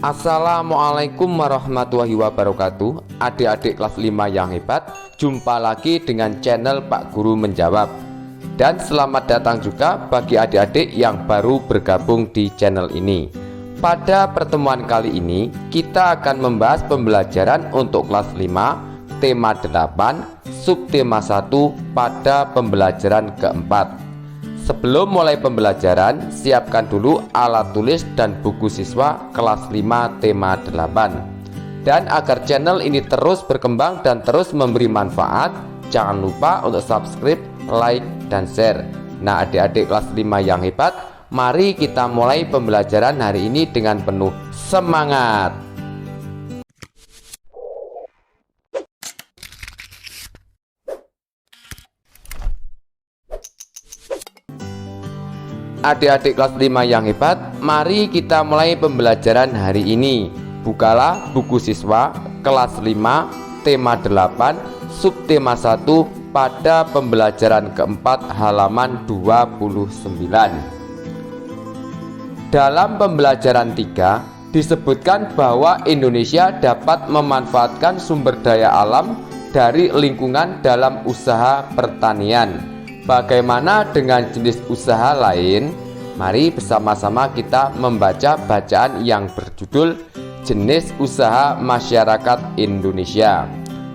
Assalamualaikum warahmatullahi wabarakatuh. Adik-adik kelas 5 yang hebat, jumpa lagi dengan channel Pak Guru Menjawab. Dan selamat datang juga bagi adik-adik yang baru bergabung di channel ini. Pada pertemuan kali ini kita akan membahas pembelajaran untuk kelas 5, tema 8, subtema 1 pada pembelajaran keempat. Sebelum mulai pembelajaran, siapkan dulu alat tulis dan buku siswa kelas 5 tema 8. Dan agar channel ini terus berkembang dan terus memberi manfaat, jangan lupa untuk subscribe, like, dan share. Nah, adik-adik kelas 5 yang hebat, mari kita mulai pembelajaran hari ini dengan penuh semangat. Adik-adik kelas 5 yang hebat, mari kita mulai pembelajaran hari ini. Bukalah buku siswa kelas 5 tema 8 subtema 1 pada pembelajaran keempat halaman 29. Dalam pembelajaran 3 disebutkan bahwa Indonesia dapat memanfaatkan sumber daya alam dari lingkungan dalam usaha pertanian. Bagaimana dengan jenis usaha lain? Mari bersama-sama kita membaca bacaan yang berjudul Jenis Usaha Masyarakat Indonesia.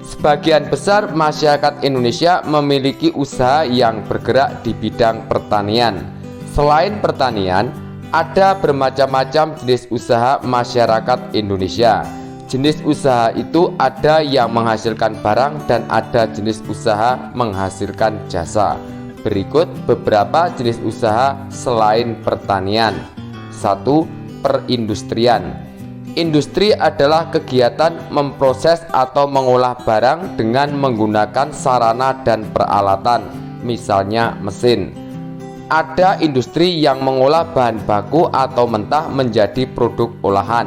Sebagian besar masyarakat Indonesia memiliki usaha yang bergerak di bidang pertanian. Selain pertanian, ada bermacam-macam jenis usaha masyarakat Indonesia. Jenis usaha itu ada yang menghasilkan barang dan ada jenis usaha menghasilkan jasa. Berikut beberapa jenis usaha selain pertanian. 1. Perindustrian. Industri adalah kegiatan memproses atau mengolah barang dengan menggunakan sarana dan peralatan, misalnya mesin. Ada industri yang mengolah bahan baku atau mentah menjadi produk olahan.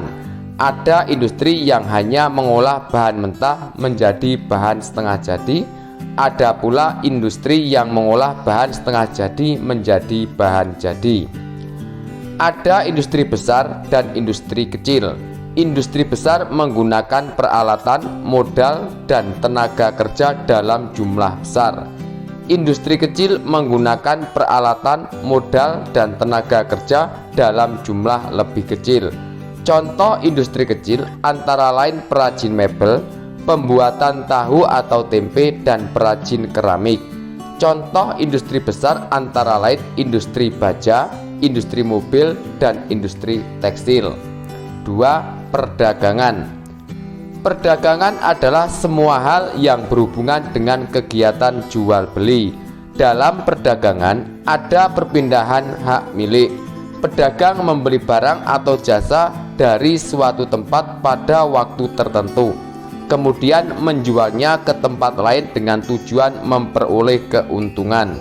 Ada industri yang hanya mengolah bahan mentah menjadi bahan setengah jadi. Ada pula industri yang mengolah bahan setengah jadi menjadi bahan jadi. Ada industri besar dan industri kecil. Industri besar menggunakan peralatan, modal, dan tenaga kerja dalam jumlah besar. Industri kecil menggunakan peralatan, modal, dan tenaga kerja dalam jumlah lebih kecil. Contoh industri kecil antara lain perajin mebel, pembuatan tahu atau tempe, dan perajin keramik. Contoh industri besar antara lain industri baja, industri mobil, dan industri tekstil. 2. Perdagangan. Perdagangan adalah semua hal yang berhubungan dengan kegiatan jual beli. Dalam perdagangan ada perpindahan hak milik. Pedagang membeli barang atau jasa dari suatu tempat pada waktu tertentu, kemudian menjualnya ke tempat lain dengan tujuan memperoleh keuntungan.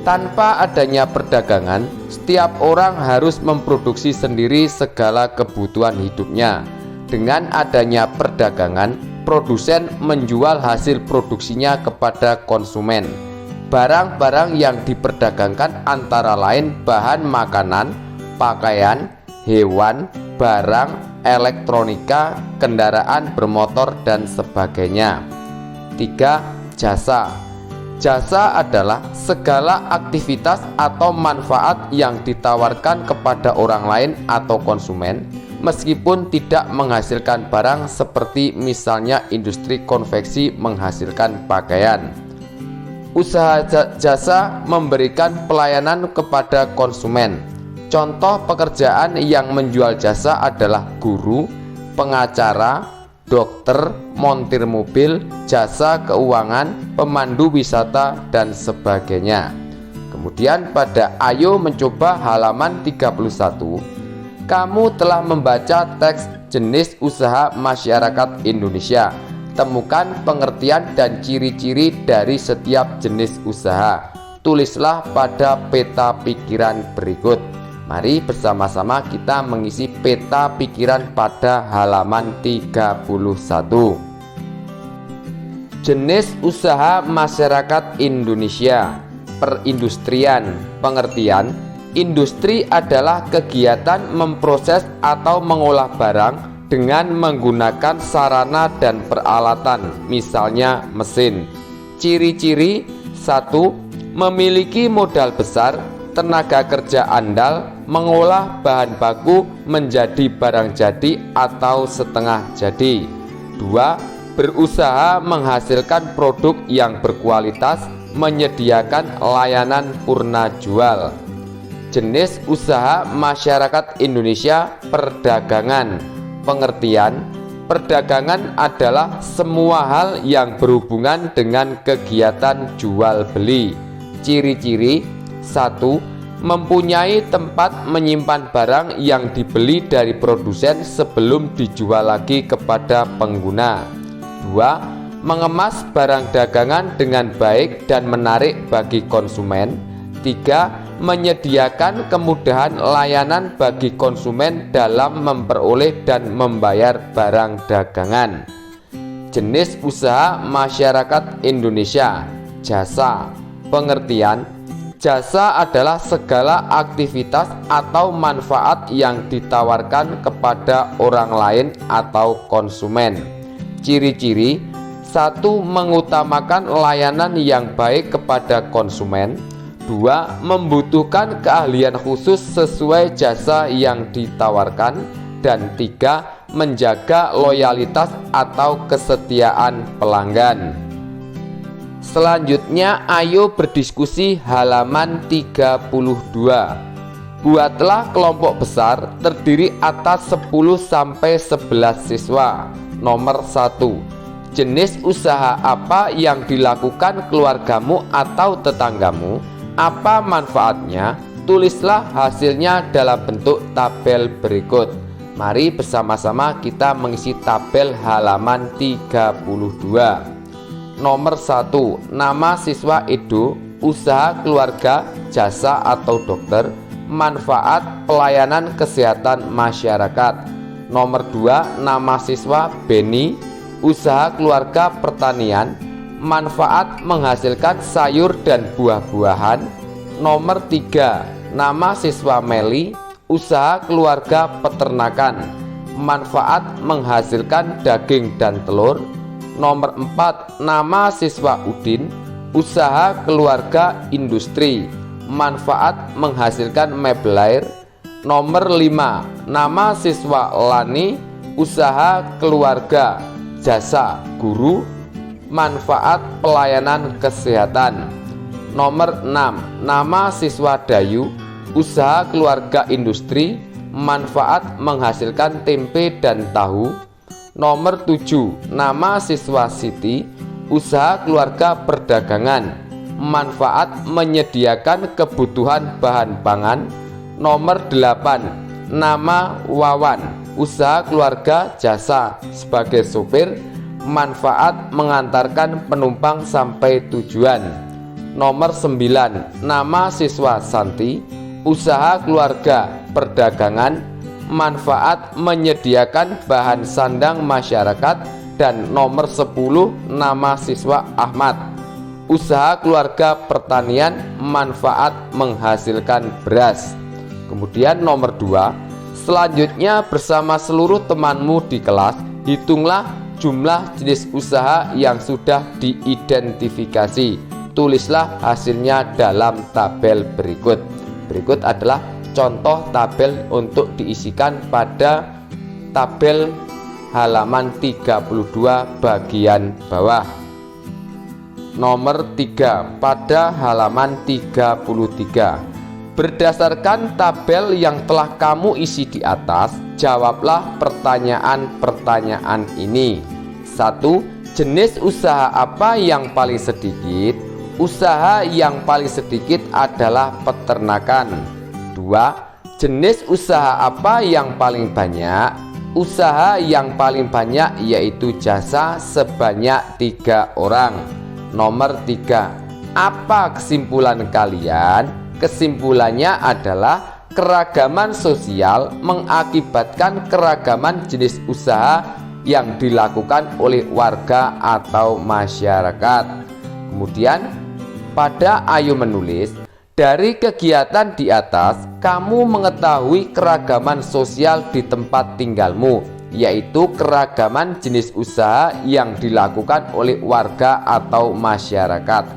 Tanpa adanya perdagangan, setiap orang harus memproduksi sendiri segala kebutuhan hidupnya. Dengan adanya perdagangan, produsen menjual hasil produksinya kepada konsumen. Barang-barang yang diperdagangkan antara lain bahan makanan, pakaian, hewan, barang, elektronika, kendaraan bermotor, dan sebagainya. 3. Jasa. Jasa adalah segala aktivitas atau manfaat yang ditawarkan kepada orang lain atau konsumen meskipun tidak menghasilkan barang, seperti misalnya industri konveksi menghasilkan pakaian. Usaha jasa memberikan pelayanan kepada konsumen. Contoh pekerjaan yang menjual jasa adalah guru, pengacara, dokter, montir mobil, jasa keuangan, pemandu wisata, dan sebagainya. Kemudian pada Ayo Mencoba halaman 31, kamu telah membaca teks jenis usaha masyarakat Indonesia. Temukan pengertian dan ciri-ciri dari setiap jenis usaha. Tulislah pada peta pikiran berikut. Mari bersama-sama kita mengisi peta pikiran pada halaman 31. Jenis usaha masyarakat Indonesia. Perindustrian. Pengertian: Industri adalah kegiatan memproses atau mengolah barang dengan menggunakan sarana dan peralatan, misalnya mesin. Ciri-ciri: 1. Memiliki modal besar, tenaga kerja andal, mengolah bahan baku menjadi barang jadi atau setengah jadi. 2. Berusaha menghasilkan produk yang berkualitas, menyediakan layanan purna jual. Jenis usaha masyarakat Indonesia: perdagangan. Pengertian: perdagangan adalah semua hal yang berhubungan dengan kegiatan jual beli. Ciri-ciri: 1. Mempunyai tempat menyimpan barang yang dibeli dari produsen sebelum dijual lagi kepada pengguna. 2. Mengemas barang dagangan dengan baik dan menarik bagi konsumen. 3. Menyediakan kemudahan layanan bagi konsumen dalam memperoleh dan membayar barang dagangan. Jenis usaha masyarakat Indonesia: jasa. Pengertian: jasa adalah segala aktivitas atau manfaat yang ditawarkan kepada orang lain atau konsumen. Ciri-ciri: 1. Mengutamakan layanan yang baik kepada konsumen. 2. Membutuhkan keahlian khusus sesuai jasa yang ditawarkan. Dan 3. Menjaga loyalitas atau kesetiaan pelanggan. Selanjutnya, ayo berdiskusi halaman 32. Buatlah kelompok besar terdiri atas 10-11 siswa. Nomor 1. Jenis usaha apa yang dilakukan keluargamu atau tetanggamu? Apa manfaatnya? Tulislah hasilnya dalam bentuk tabel berikut. Mari bersama-sama kita mengisi tabel halaman 32. Nomor 1. Nama siswa Edo, usaha keluarga, jasa atau dokter, manfaat pelayanan kesehatan masyarakat. Nomor 2. Nama siswa Beni, usaha keluarga pertanian, manfaat menghasilkan sayur dan buah-buahan. Nomor 3. Nama siswa Meli, usaha keluarga peternakan, manfaat menghasilkan daging dan telur. Nomor 4. Nama siswa Udin, usaha keluarga industri, manfaat menghasilkan mebel air. Nomor 5. Nama siswa Lani, usaha keluarga, jasa guru, manfaat pelayanan kesehatan. Nomor 6. Nama siswa Dayu, usaha keluarga industri, manfaat menghasilkan tempe dan tahu. Nomor 7. Nama siswa Siti, usaha keluarga perdagangan, manfaat menyediakan kebutuhan bahan pangan. Nomor 8. Nama Wawan, usaha keluarga jasa sebagai sopir, manfaat mengantarkan penumpang sampai tujuan. Nomor 9. Nama siswa Santi, usaha keluarga perdagangan, manfaat menyediakan bahan sandang masyarakat. Dan nomor 10. Nama siswa Ahmad, usaha keluarga pertanian, manfaat menghasilkan beras. Kemudian nomor 2. Selanjutnya bersama seluruh temanmu di kelas, hitunglah jumlah jenis usaha yang sudah diidentifikasi. Tulislah hasilnya dalam tabel berikut. Berikut adalah contoh tabel untuk diisikan pada tabel halaman 32 bagian bawah. Nomor 3 pada halaman 33. Berdasarkan tabel yang telah kamu isi di atas, jawablah pertanyaan-pertanyaan ini. 1. Jenis usaha apa yang paling sedikit? Usaha yang paling sedikit adalah peternakan. 2. Jenis usaha apa yang paling banyak? Usaha yang paling banyak yaitu jasa sebanyak 3 orang. Nomor 3. Apa kesimpulan kalian? Kesimpulannya adalah keragaman sosial mengakibatkan keragaman jenis usaha yang dilakukan oleh warga atau masyarakat. Kemudian pada ayo menulis, Dari kegiatan di atas, kamu mengetahui keragaman sosial di tempat tinggalmu, yaitu keragaman jenis usaha yang dilakukan oleh warga atau masyarakat.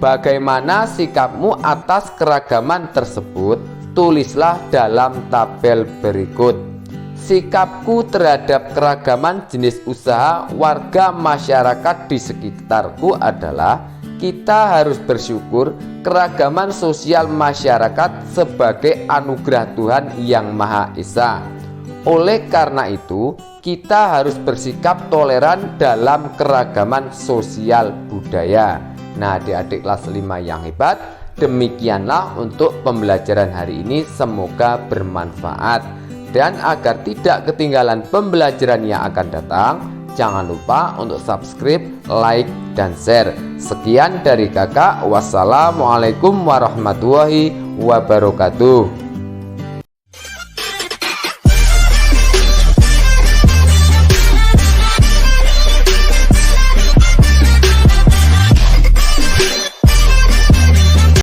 Bagaimana sikapmu atas keragaman tersebut? Tulislah dalam tabel berikut. Sikapku terhadap keragaman jenis usaha warga masyarakat di sekitarku adalah kita harus bersyukur keragaman sosial masyarakat sebagai anugerah Tuhan yang Maha Esa. Oleh karena itu, kita harus bersikap toleran dalam keragaman sosial budaya. Nah, adik-adik kelas 5 yang hebat, demikianlah untuk pembelajaran hari ini, semoga bermanfaat. Dan agar tidak ketinggalan pembelajaran yang akan datang, jangan lupa untuk subscribe, like, dan share. Sekian dari kakak. Wassalamualaikum warahmatullahi wabarakatuh.